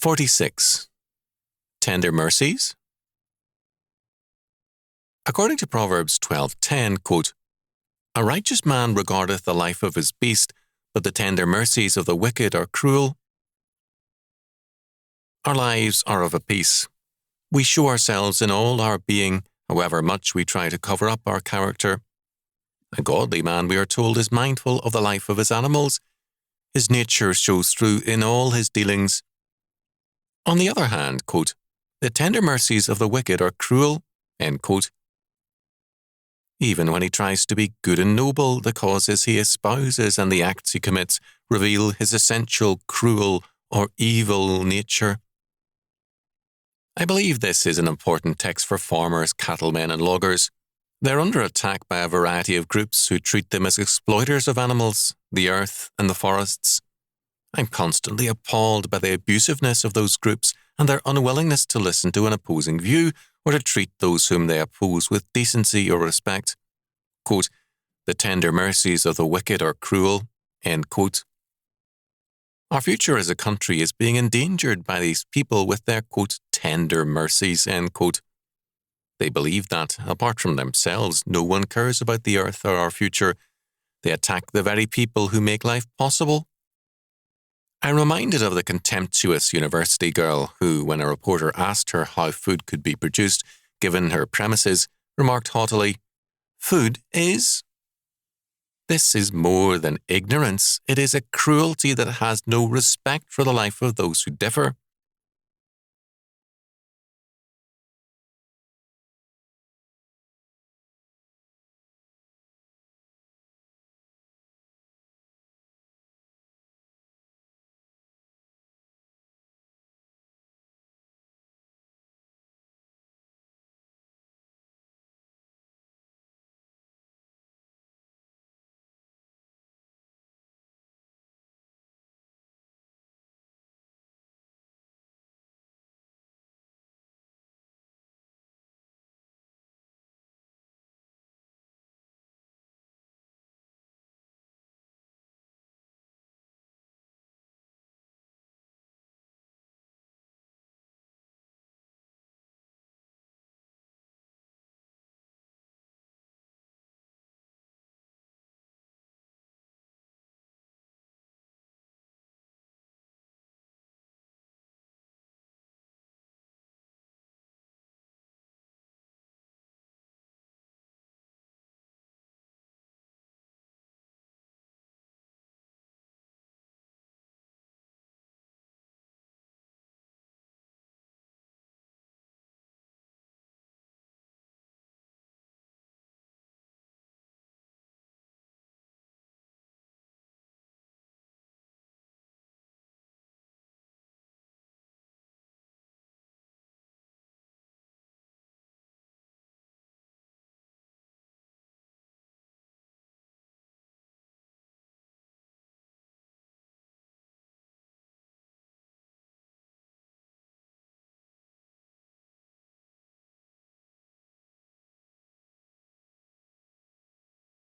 46. Tender mercies? According to Proverbs 12:10, quote, "A righteous man regardeth the life of his beast, but the tender mercies of the wicked are cruel." Our lives are of a piece. We show ourselves in all our being, however much we try to cover up our character. A godly man, we are told, is mindful of the life of his animals. His nature shows through in all his dealings. On the other hand, quote, "The tender mercies of the wicked are cruel," end quote. Even when he tries to be good and noble, the causes he espouses and the acts he commits reveal his essential cruel or evil nature. I believe this is an important text for farmers, cattlemen, and loggers. They're under attack by a variety of groups who treat them as exploiters of animals, the earth, and the forests. I'm constantly appalled by the abusiveness of those groups and their unwillingness to listen to an opposing view or to treat those whom they oppose with decency or respect. Quote, "The tender mercies of the wicked are cruel," end quote. Our future as a country is being endangered by these people with their, quote, "tender mercies," end quote. They believe that, apart from themselves, no one cares about the earth or our future. They attack the very people who make life possible. I'm reminded of the contemptuous university girl who, when a reporter asked her how food could be produced given her premises, remarked haughtily, "Food is." This is more than ignorance. It is a cruelty that has no respect for the life of those who differ.